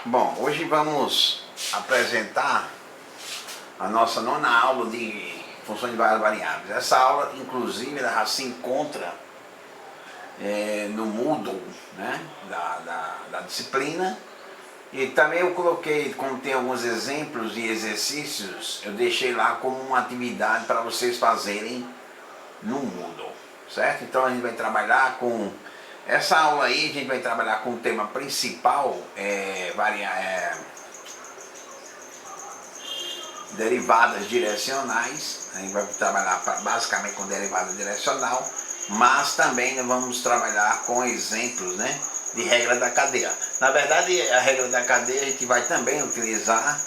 Bom, hoje vamos apresentar a nossa nona aula de funções de várias variáveis. Essa aula, inclusive, ela já se encontra no Moodle, né, da disciplina. E também eu coloquei, como tem alguns exemplos e exercícios, eu deixei lá como uma atividade para vocês fazerem no Moodle, certo? Então a gente vai trabalhar com... Essa aula aí a gente vai trabalhar com o tema principal, derivadas direcionais. A gente vai trabalhar basicamente com derivada direcional, mas também nós vamos trabalhar com exemplos, né, de regra da cadeia. Na verdade, a regra da cadeia a gente vai também utilizar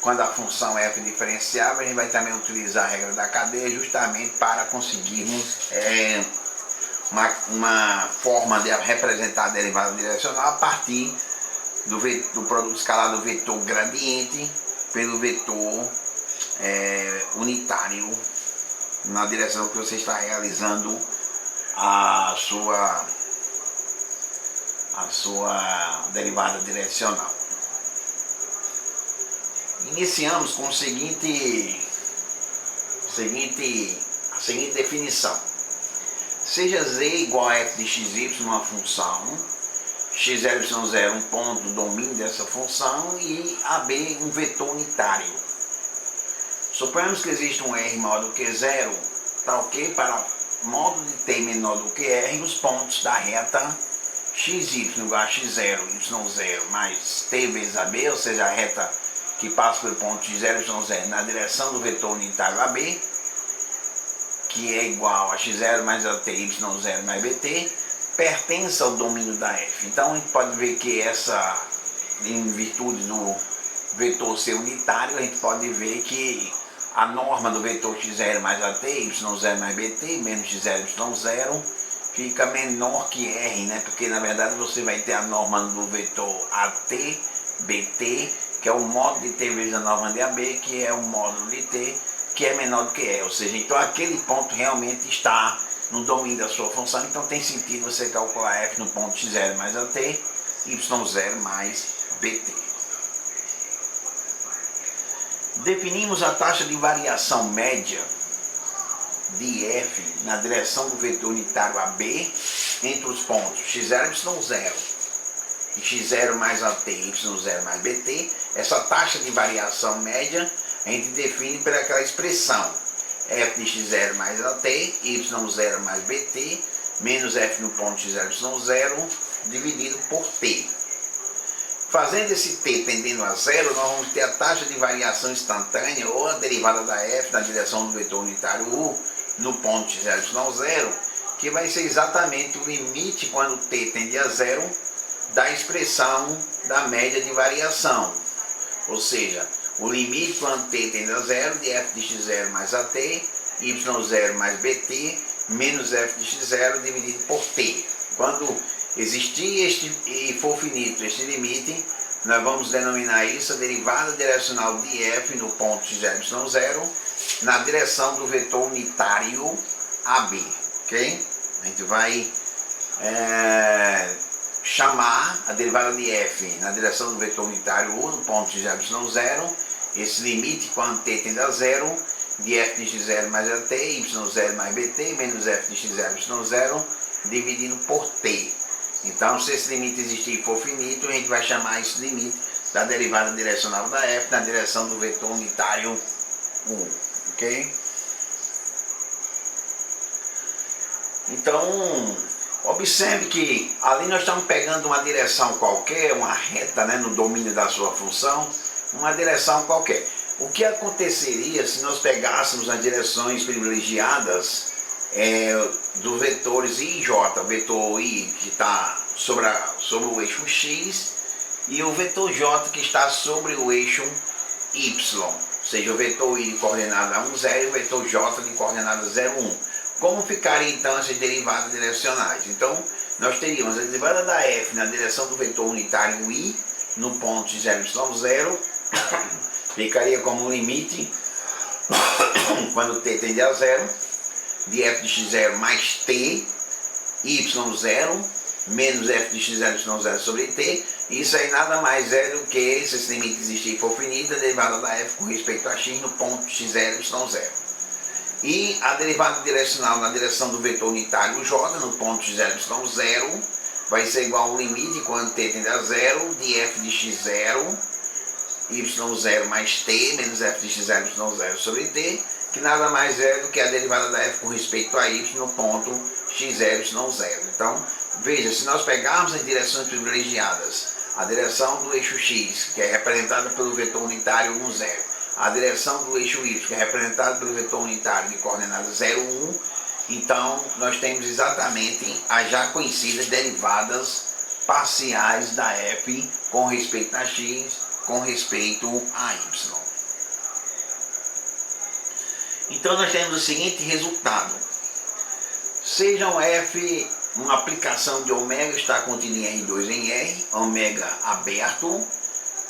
quando a função f diferenciável, a gente vai também utilizar a regra da cadeia justamente para conseguirmos uma forma de representar a derivada direcional a partir do produto escalar do vetor gradiente pelo vetor unitário na direção que você está realizando a sua derivada direcional. Iniciamos com a seguinte definição. Seja z igual a f de xy uma função, x0 y0 um ponto do domínio dessa função e AB um vetor unitário. Suponhamos que existe um R maior do que zero, tal que para modo de t menor do que R, os pontos da reta xy igual a x0, y0 mais t vezes AB, ou seja, a reta que passa pelo ponto x0, y0 na direção do vetor unitário AB, que é igual a x0 mais a t, y0 mais bt, pertence ao domínio da f. Então a gente pode ver que em virtude do vetor ser unitário, a gente pode ver que a norma do vetor x0 mais at, y0 mais bt, menos x0, y0, fica menor que r, né? Porque na verdade você vai ter a norma do vetor at, bt, que é o módulo de t vezes a norma de ab, que é o módulo de t, que é menor do que r. Ou seja, então aquele ponto realmente está no domínio da sua função, então tem sentido você calcular f no ponto x0 mais at, y0 mais bt. Definimos a taxa de variação média de f na direção do vetor unitário AB entre os pontos x0 e y0 e x0 mais at, y0 mais bt. Essa taxa de variação média a gente define por aquela expressão f de x0 mais at, y0 mais bt, menos f no ponto x0, y0, dividido por t. Fazendo esse t tendendo a zero, nós vamos ter a taxa de variação instantânea, ou a derivada da f na direção do vetor unitário u, no ponto x0, y0, que vai ser exatamente o limite, quando t tende a zero, da expressão da média de variação. Ou seja, o limite quando t tende a zero de f de x0 mais at, y0 mais bt, menos f de x0 dividido por t. Quando existir e for finito este limite, nós vamos denominar isso a derivada direcional de f no ponto x0, y0, na direção do vetor unitário AB. Ok? A gente vai chamar a derivada de f na direção do vetor unitário u no ponto x0, y0, esse limite quando t tende a zero, de f de x0 mais at, y0 mais bt, menos f de x0, y0, dividido por t. Então, se esse limite existir e for finito, a gente vai chamar esse limite da derivada direcional da f na direção do vetor unitário u. Ok? Então, observe que ali nós estamos pegando uma direção qualquer, uma reta, né, no domínio da sua função, uma direção qualquer. O que aconteceria se nós pegássemos as direções privilegiadas dos vetores I e J, o vetor I que está sobre o eixo X e o vetor J que está sobre o eixo Y, ou seja, o vetor I de coordenada 1, 0 e o vetor J de coordenada 0, 1. Como ficariam então essas derivadas direcionais? Então, nós teríamos a derivada da f na direção do vetor unitário I no ponto x0, y0, ficaria como limite, quando t tende a zero, de f de x0 mais t, y0, menos f de xy sobre t. Isso aí nada mais é do que, se esse limite existir e for finito, a derivada da f com respeito a x no ponto xy, y0. E a derivada direcional na direção do vetor unitário j no ponto xy, y0 vai ser igual ao limite quando t tende a 0 de f de x0, y0 mais t menos f de xy, y0 sobre t, que nada mais é do que a derivada da f com respeito a y no ponto x, y0. Então, veja, se nós pegarmos as direções privilegiadas, a direção do eixo x, que é representada pelo vetor unitário 1, 0, a direção do eixo y, que é representada pelo vetor unitário de coordenadas 0, 1, então nós temos exatamente as já conhecidas derivadas parciais da f com respeito a x, com respeito a y. Então nós temos o seguinte resultado: sejam f uma aplicação de ômega está contida em R2 em R, ômega aberto,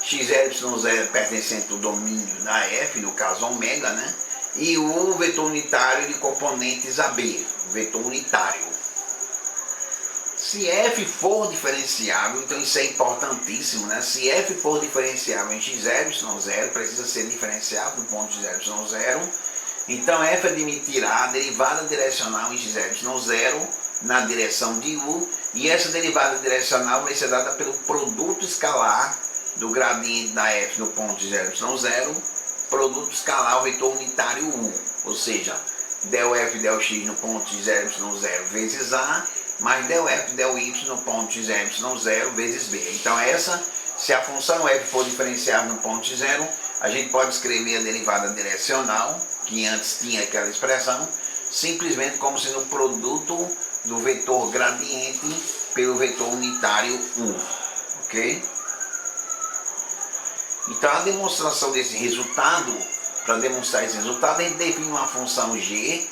x0, y0 pertencente ao domínio da f, no caso ômega, né? E o vetor unitário de componentes AB, vetor unitário. Se f for diferenciável, então isso é importantíssimo, né? Se f for diferenciável em x0, y0, precisa ser diferenciável do ponto x0, y0. Então f admitirá a derivada direcional em x0, y0 na direção de u, e essa derivada direcional vai ser dada pelo produto escalar do gradiente da f no ponto x0, y0, produto escalar o vetor unitário u, ou seja, del f del x no ponto x0, y0 vezes a, mais del f del y no ponto x0, y0 vezes b. Então essa, se a função f for diferenciável no ponto x0, a gente pode escrever a derivada direcional, que antes tinha aquela expressão, simplesmente como sendo o produto do vetor gradiente pelo vetor unitário 1, ok? Então a demonstração desse resultado, para demonstrar esse resultado, a gente define uma função g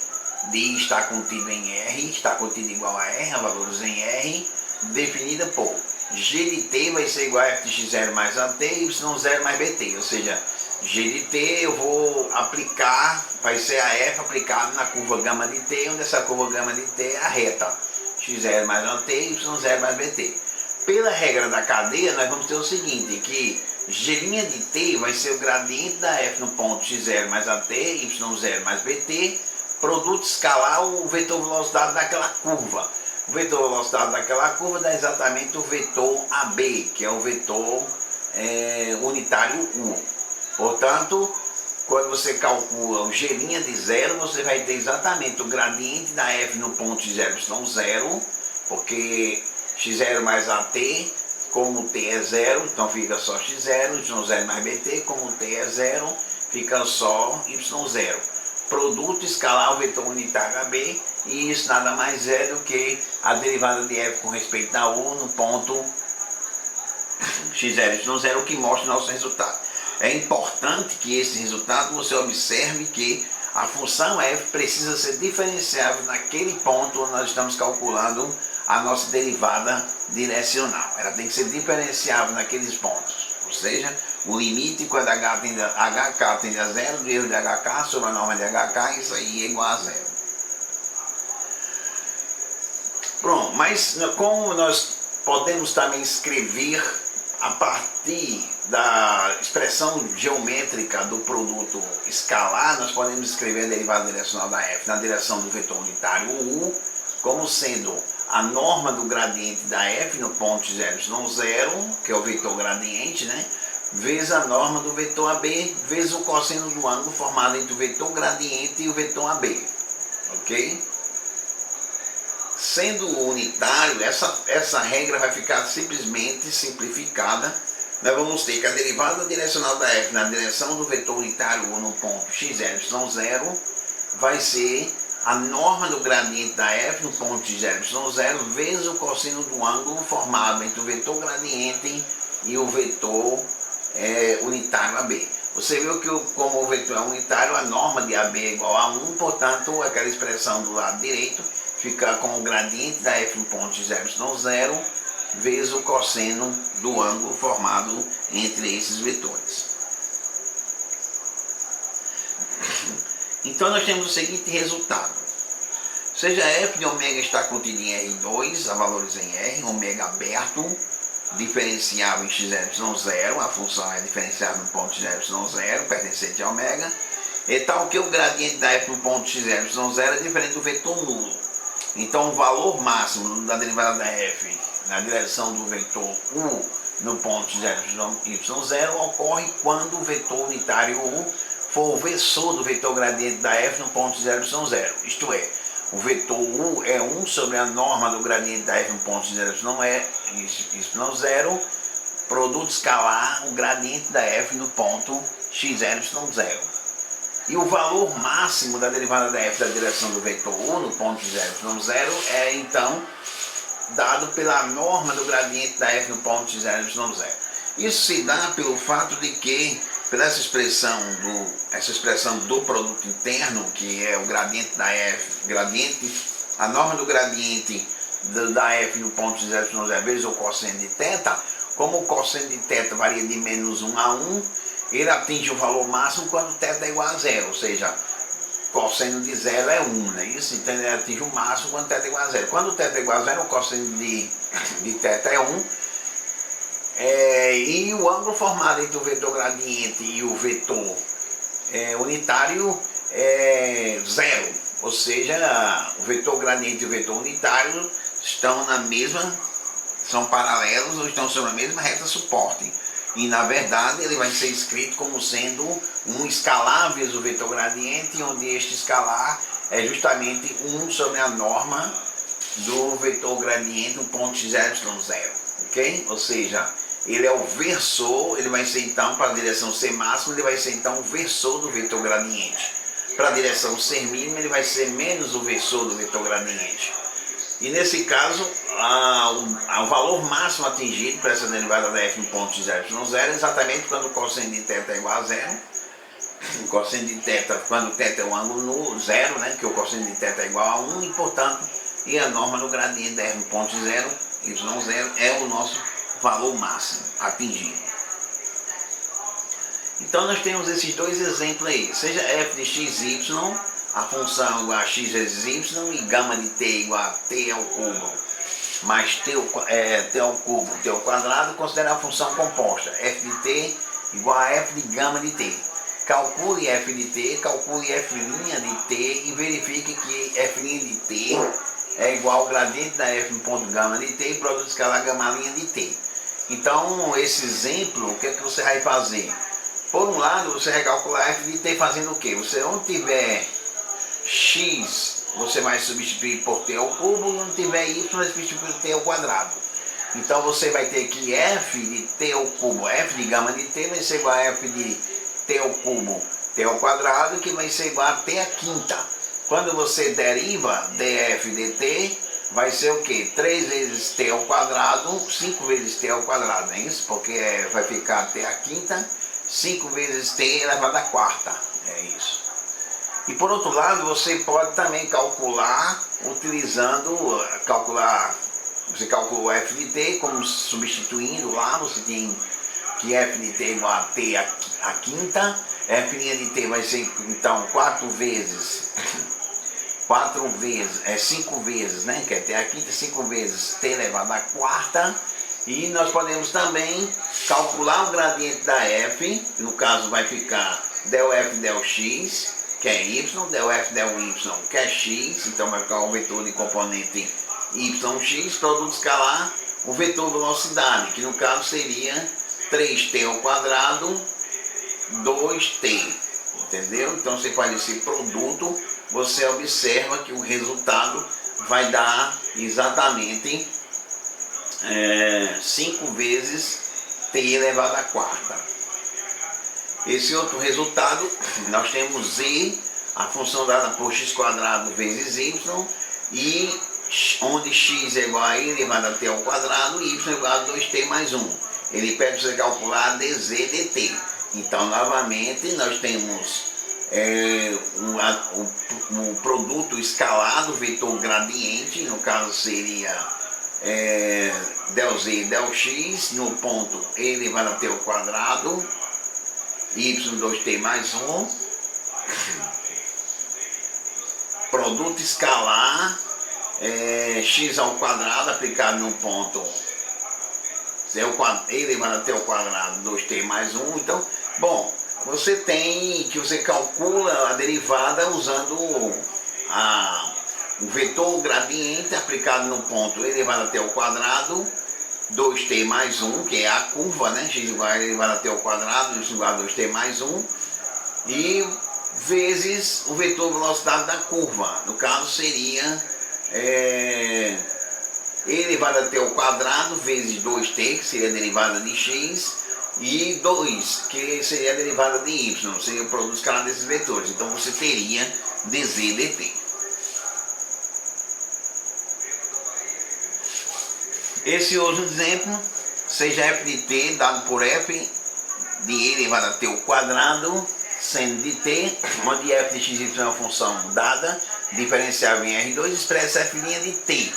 de está contido em R, está contido igual a R, a valores em R, definida por g de t vai ser igual a f de x0 mais at, y0 mais bt, ou seja, g de t eu vou aplicar, vai ser a f aplicada na curva gama de t, onde essa curva gama de t é a reta x0 mais at, y0 mais bt. Pela regra da cadeia, nós vamos ter o seguinte, que g' de t vai ser o gradiente da f no ponto x0 mais at, y0 mais bt, produto escalar o vetor velocidade daquela curva. O vetor velocidade daquela curva dá exatamente o vetor AB, que é o vetor unitário u. Portanto, quando você calcula o g' de 0, você vai ter exatamente o gradiente da f no ponto x0, y0, porque x0 mais at, como t é 0, então fica só x0, y0 mais bt, como t é 0, fica só y0. Produto escalar o vetor unitário AB, e isso nada mais é do que a derivada de f com respeito a u no ponto x0, y0, o que mostra o nosso resultado. É importante que esse resultado você observe que a função f precisa ser diferenciável naquele ponto onde nós estamos calculando a nossa derivada direcional. Ela tem que ser diferenciável naqueles pontos, ou seja, o limite quando hk tende a 0 do erro de hk sobre a norma de hk, isso aí é igual a 0. Pronto, mas como nós podemos também escrever a partir da expressão geométrica do produto escalar, nós podemos escrever a derivada direcional da f na direção do vetor unitário u, como sendo a norma do gradiente da f no ponto x0, y0, que é o vetor gradiente, né? Vezes a norma do vetor AB, vezes o cosseno do ângulo formado entre o vetor gradiente e o vetor AB, ok? Sendo unitário, essa regra vai ficar simplesmente simplificada. Nós vamos ter que a derivada direcional da f na direção do vetor unitário u no ponto x0, y0 vai ser a norma do gradiente da f no ponto x0, y0 vezes o cosseno do ângulo formado entre o vetor gradiente e o vetor unitário AB. Você viu que como o vetor é unitário, a norma de AB é igual a 1, portanto aquela expressão do lado direito fica com o gradiente da f no ponto x0, y0 vezes o cosseno do ângulo formado entre esses vetores. Então nós temos o seguinte resultado: seja f de ômega está contido em R2, a valores em R, ômega aberto, diferenciável em XY0, a função é diferenciável no ponto XY0, pertencente a ômega, é tal que o gradiente da f no ponto XY0 é diferente do vetor nulo. Então o valor máximo da derivada da f na direção do vetor u no ponto y0 ocorre quando o vetor unitário u for o versor do vetor gradiente da f no ponto y0, isto é, o vetor u é 1 sobre a norma do gradiente da f no ponto y0, produto escalar o gradiente da f no ponto xy0. E o valor máximo da derivada da f da direção do vetor u no ponto y0 é então dado pela norma do gradiente da f no ponto y0. Isso se dá pelo fato de que, pela essa expressão do produto interno, que é o gradiente da f, a norma do gradiente da f no ponto y0 vezes o cosseno de θ, como o cosseno de θ varia de menos 1 a 1, ele atinge o valor máximo quando θ é igual a zero, ou seja, cosseno de zero é 1, não é isso? Então ele atinge o máximo quando θ é igual a zero. Quando θ é igual a zero, o cosseno de θ é 1, e o ângulo formado entre o vetor gradiente e o vetor unitário é zero, ou seja, o vetor gradiente e o vetor unitário são paralelos ou estão sobre a mesma reta suporte. E na verdade ele vai ser escrito como sendo um escalar vezes o vetor gradiente, onde este escalar é justamente 1 sobre a norma do vetor gradiente no ponto XY0, ok? Ou seja, ele é o versor, ele vai ser então, para a direção C máxima, ele vai ser então o versor do vetor gradiente. Para a direção C mínima, ele vai ser menos o versor do vetor gradiente. E nesse caso, o valor máximo atingido para essa derivada da f no ponto XY0 é exatamente quando o cosseno de θ é igual a zero. O cosseno de θ, quando θ é um ângulo nulo, zero, né, que o cosseno de θ é igual a 1, e portanto, a norma do gradiente da f no ponto y0 é o nosso valor máximo atingido. Então nós temos esses dois exemplos aí, seja f de xy, a função igual a x vezes y, e gama de t igual a t ao cubo mais t ao cubo, t ao quadrado, considerar a função composta, f de t igual a f de gama de t. Calcule f de t, calcule f' de t e verifique que f' de t é igual ao gradiente da f no ponto gama de t e produto escalar gama' de t. Então, esse exemplo, o que é que você vai fazer? Por um lado, você vai calcular f de t fazendo o quê? Você onde tiver x, você vai substituir por t ao cubo, e onde tiver y, vai substituir por t ao quadrado. Então, você vai ter que f de t ao cubo, f de gama de t, vai ser igual a f de t ao cubo, t ao quadrado, que vai ser igual a t à quinta. Quando você deriva df dt, vai ser o quê? 3 vezes t ao quadrado, 5 vezes t ao quadrado, não é isso? Porque vai ficar t à quinta, 5 vezes t elevado à quarta, é isso. E por outro lado, você pode também calcular, você calculou f de t, como substituindo lá, você tem que f de t igual a t à quinta, f' de t vai ser então 5 vezes, né, que é t à quinta, 5 vezes t elevado à quarta, e nós podemos também calcular o gradiente da f, que no caso vai ficar del f del x, que é y, del f del y, que é x, então vai ficar o vetor de componente yx, produto escalar o vetor velocidade, que no caso seria 3t ao quadrado, 2t, entendeu? Então você faz esse produto, você observa que o resultado vai dar exatamente 5 vezes t elevado à quarta. Esse outro resultado, nós temos z, a função dada por x quadrado vezes y, e onde x é igual a i elevado a t ao quadrado e y é igual a 2t mais 1. Ele pede para você calcular dz dt. Então, novamente, nós temos um produto escalado, vetor gradiente, no caso seria del z, del x, no ponto e elevado a t ao quadrado, y 2t mais 1, produto escalar x ao quadrado aplicado no ponto e elevado até o quadrado 2t mais 1. Então, bom, você tem que você calcula a derivada usando o vetor gradiente aplicado no ponto elevado até o quadrado 2t mais 1, que é a curva, né? X igual a elevado até o quadrado, y igual a 2t mais 1, e vezes o vetor velocidade da curva. No caso seria elevado até o quadrado vezes 2t, que seria a derivada de x, e 2, que seria a derivada de y, seria o produto escalar desses vetores. Então você teria dz dt. Esse outro exemplo, seja f de t dado por f de e elevado a t ao quadrado, seno de t, onde f de x é uma função dada, diferenciável em R2, expressa f' de t,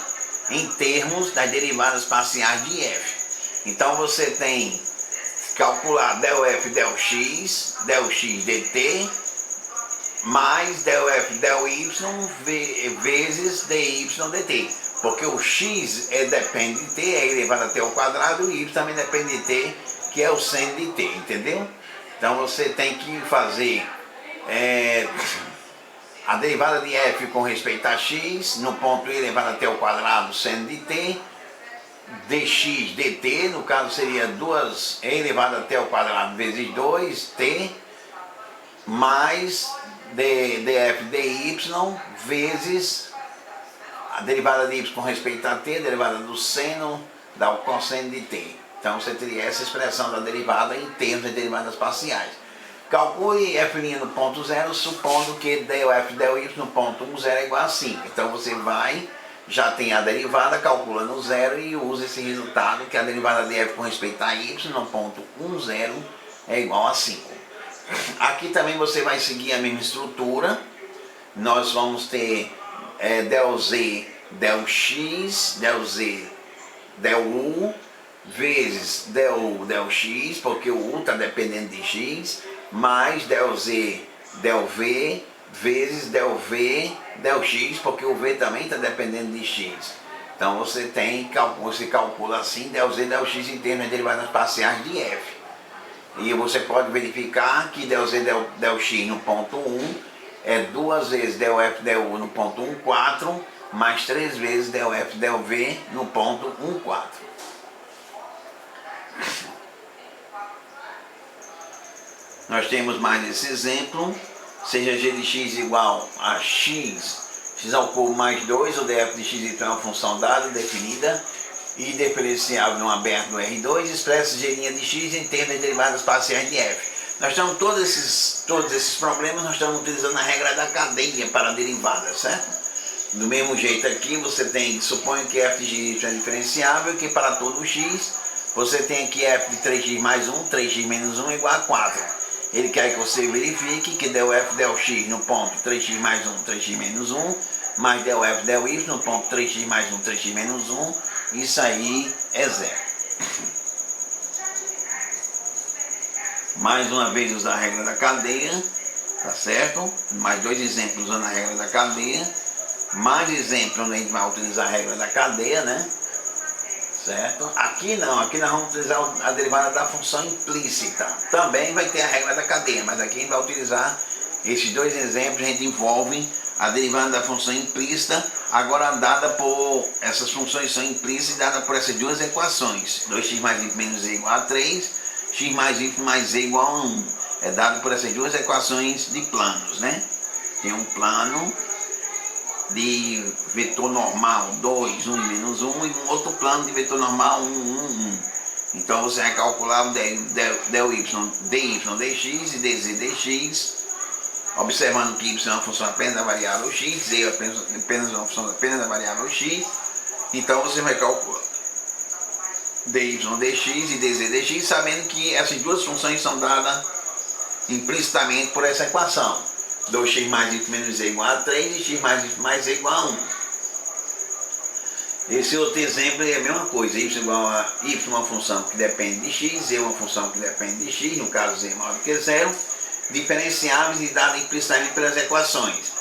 em termos das derivadas parciais de f. Então você tem que calcular del f del x dt, mais del f del y vezes dy dt. Porque o x depende de t, é elevado até ao quadrado, e o y também depende de t, que é o seno de t, entendeu? Então você tem que fazer a derivada de f com respeito a x, no ponto e elevado até ao quadrado, seno de t, dx dt, no caso seria 2 e elevado até ao quadrado vezes 2t, mais df dy vezes a derivada de y com respeito a t, a derivada do seno, dá o cosseno de t. Então você teria essa expressão da derivada em termos de derivadas parciais. Calcule f' no ponto 0, supondo que del f del y no ponto 1, 0 é igual a 5. Então você vai, já tem a derivada, calcula no 0 e usa esse resultado, que a derivada de f com respeito a y no ponto 1, 0 é igual a 5. Aqui também você vai seguir a mesma estrutura. Nós vamos ter del z, del x, del z, del u, vezes del u, del x, porque o u está dependendo de x, mais del z, del v, vezes del v, del x, porque o v também está dependendo de x. Então você calcula assim, del z, del x em termos de derivadas parciais de f. E você pode verificar que del z, del x no ponto 1 é 2 vezes del f del u no ponto 1, 4, mais 3 vezes del f del v no ponto 1, 4. Nós temos mais esse exemplo, seja g de x igual a x ao cubo mais 2, o df de x é uma função dada, definida, e diferenciável no aberto do R2, expressa g' de x em termos de derivadas parciais de f. Nós estamos, todos esses problemas, nós estamos utilizando a regra da cadeia para a derivada, certo? Do mesmo jeito aqui, você tem, suponho que f de x é diferenciável, que para todo x, você tem aqui f de 3x mais 1, 3x menos 1 igual a 4. Ele quer que você verifique que del f del x no ponto 3x mais 1, 3x menos 1, mais del f del y no ponto 3x mais 1, 3x menos 1, isso aí é 0. Mais uma vez usar a regra da cadeia, tá certo? Mais dois exemplos usando a regra da cadeia. Mais exemplos onde a gente vai utilizar a regra da cadeia, né? Certo? Aqui não, aqui nós vamos utilizar a derivada da função implícita. Também vai ter a regra da cadeia, mas aqui a gente vai utilizar esses dois exemplos, a gente envolve a derivada da função implícita, agora dada por, essas funções são implícitas, dada por essas duas equações, 2x mais y menos z igual a 3, x mais y mais z igual a 1, é dado por essas duas equações de planos, né? Tem um plano de vetor normal 2, 1 e menos 1, e um outro plano de vetor normal 1, 1, 1. Então você vai calcular o del y dy dx e dz dx, observando que y é uma função apenas da variável x, z é apenas uma função apenas da variável x. Então você vai calcular dy dx e dz dx, sabendo que essas duas funções são dadas implicitamente por essa equação. 2x mais y menos z igual a 3 e x mais y mais z igual a 1. Esse outro exemplo é a mesma coisa, y igual a y é uma função que depende de x, z é uma função que depende de x, no caso z é maior do que 0, diferenciáveis e dadas implicitamente pelas equações.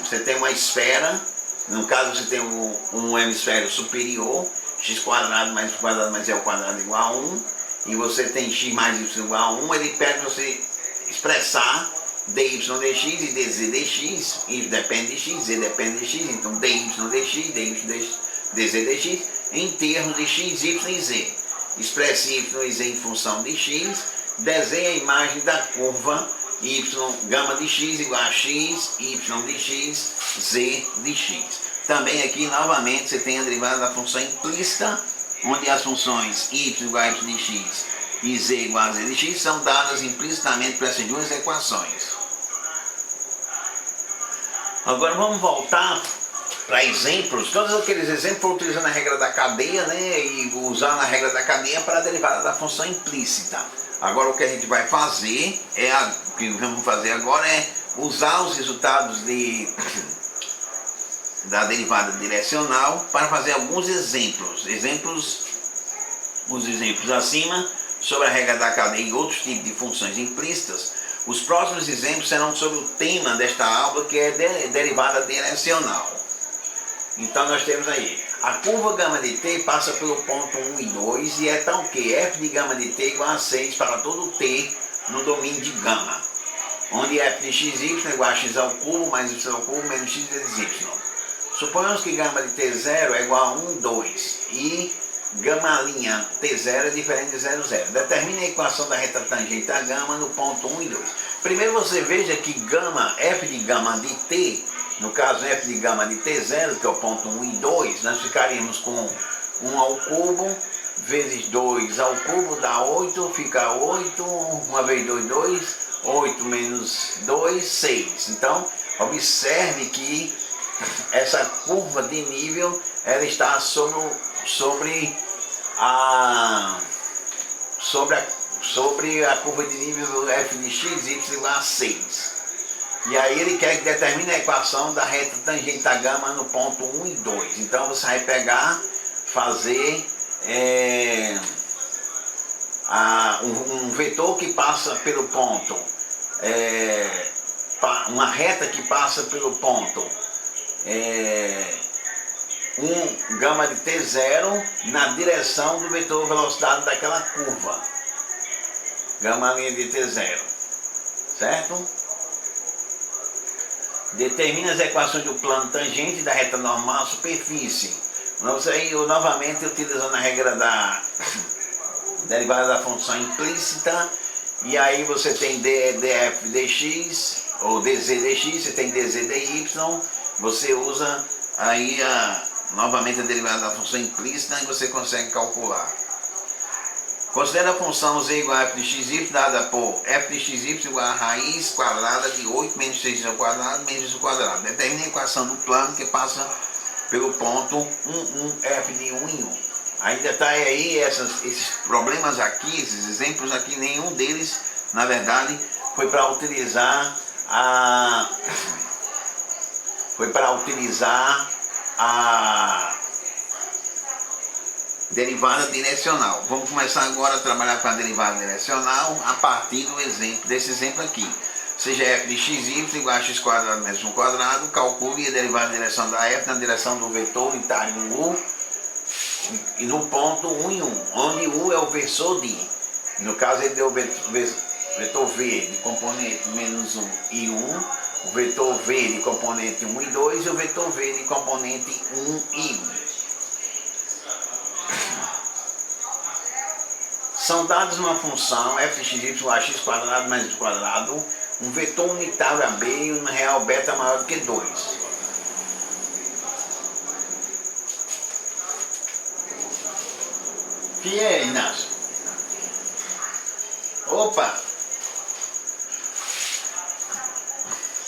você tem uma esfera, no caso você tem um hemisfério superior, x² mais y quadrado mais z ao quadrado igual a 1, e você tem x mais y igual a 1, ele pede você expressar dy dx e dz dx, y depende de x, z depende de x, então dy dx, dz dx, em termos de x, y e z. Expresse y e z em função de x, desenhe a imagem da curva y, gama de x igual a x, y de x, z de x. Também aqui, novamente, você tem a derivada da função implícita, onde as funções y igual a y de x e z igual a z de x são dadas implicitamente por essas duas equações. Agora vamos voltar para exemplos. Todos aqueles exemplos foram utilizando a regra da cadeia, né, e usando a regra da cadeia para a derivada da função implícita. Agora o que a gente vai fazer, o que vamos fazer agora é usar os resultados da derivada direcional para fazer alguns exemplos. Os exemplos acima, sobre a regra da cadeia e outros tipos de funções implícitas. Os próximos exemplos serão sobre o tema desta aula, que é derivada direcional. Então nós temos aí, a curva gama de t passa pelo ponto 1 e 2 e é tal que f de gama de t igual a 6 para todo t no domínio de gama, onde f de xy é igual a x ao cubo mais y ao cubo menos x vezes y. Suponhamos que gama de t0 é igual a 1, 2 e gama linha t0 é diferente de 0, 0. Determine a equação da reta tangente a gama no ponto 1 e 2. Primeiro você veja que gama, f de gama de t, no caso f de gama de t0, que é o ponto 1 e 2, nós ficaríamos com 1 ao cubo vezes 2 ao cubo dá 8, fica 8, 1 vezes 2, 2, 8 menos 2, 6. Então, observe que essa curva de nível, ela está sobre a curva de nível do f de x, y igual a 6. E aí ele quer que determine a equação da reta tangente a gama no ponto 1 e 2. Então você vai pegar, fazer um vetor que passa pelo ponto, uma reta que passa pelo ponto 1 gama de t0 na direção do vetor velocidade daquela curva, gama linha de t0, certo? Determina as equações do plano tangente da reta normal à superfície. Nós aí, novamente, utilizando a regra da derivada da função implícita, e aí você tem df dx, ou dz dx, você tem dz dy, você usa aí novamente a derivada da função implícita e você consegue calcular. Considera a função z igual a f de xy dada por f de xy igual a raiz quadrada de 8 menos 6 ao quadrado menos x ao quadrado. Determine a equação do plano que passa pelo ponto 1, f de 1 em 1. Ainda está aí esses problemas aqui, esses exemplos aqui, nenhum deles, na verdade, foi para utilizar a derivada direcional. Vamos começar agora a trabalhar com a derivada direcional a partir desse exemplo aqui. Seja f de xy igual a x² menos y quadrado, calcule a derivada direcional da f na direção do vetor unitário u e no ponto 1 em 1, onde u é o versor de, no caso ele deu o vetor v de componente menos 1 e 1, o vetor v de componente 1 e 2 e o vetor v de componente 1 e 1. São dados uma função f de xy igual a x² mais y quadrado, um vetor unitário AB e um real beta maior do que 2. Que é, Inácio? Opa!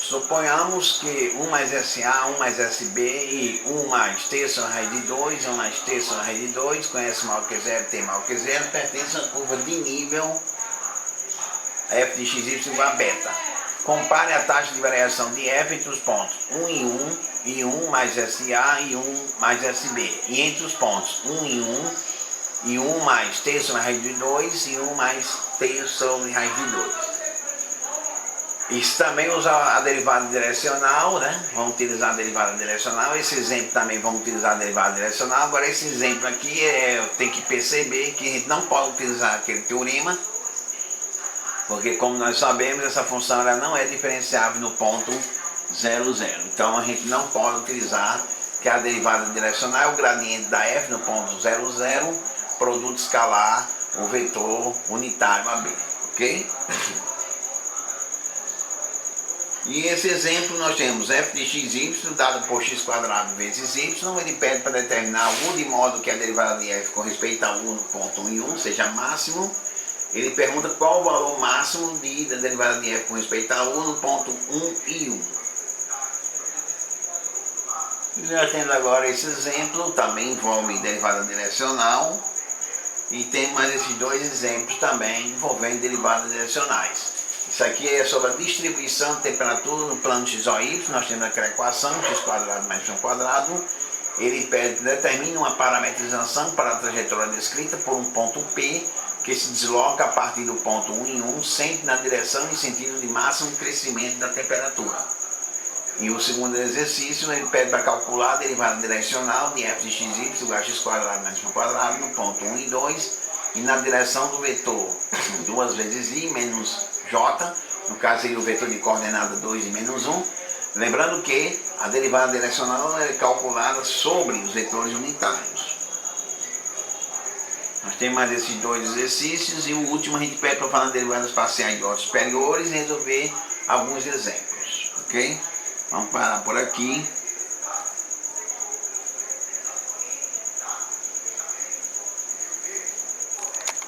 Suponhamos que 1 mais SA, 1 mais SB e 1 mais T sobre a raiz de 2, 1 mais T sobre a raiz de 2, conhece maior que 0, T maior que 0, pertence a uma curva de nível f de xy igual a beta. Compare a taxa de variação de f entre os pontos 1 e 1 e 1 mais SA e 1 mais SB. E entre os pontos 1 e 1 e 1 mais T sobre a raiz de 2 e 1 mais T sobre a raiz de 2. Isso também usa a derivada direcional, né? Vamos utilizar a derivada direcional. Esse exemplo também vamos utilizar a derivada direcional. Agora esse exemplo aqui tem que perceber que a gente não pode utilizar aquele teorema, porque como nós sabemos, essa função ela não é diferenciável no ponto 0, 0. Então a gente não pode utilizar que a derivada direcional é o gradiente da f no ponto 0, 0, produto escalar, o vetor unitário AB, ok? E esse exemplo nós temos f de xy dado por x² vezes y, ele pede para determinar u de modo que a derivada de f com respeito a u no ponto 1 e 1 seja máximo. Ele pergunta qual o valor máximo da derivada de f com respeito a u no ponto 1 e 1. Já tendo agora esse exemplo, também envolve derivada direcional. E tem mais esses dois exemplos também envolvendo derivadas direcionais. Isso aqui é sobre a distribuição de temperatura no plano x ou y. Nós temos aquela equação, x² mais y². Ele pede que determine uma parametrização para a trajetória descrita por um ponto P, que se desloca a partir do ponto 1 em 1, sempre na direção e sentido de máximo crescimento da temperatura. E o segundo exercício, ele pede para calcular a derivada direcional de f de xy igual a x² mais y² no ponto 1 e 2, e na direção do vetor 2 vezes i menos j, no caso seria o vetor de coordenada 2 e menos 1, lembrando que a derivada direcional é calculada sobre os vetores unitários. Nós temos mais esses dois exercícios, e o último a gente pede para falar de derivadas parciais de ordens superiores e resolver alguns exemplos, ok? Vamos parar por aqui.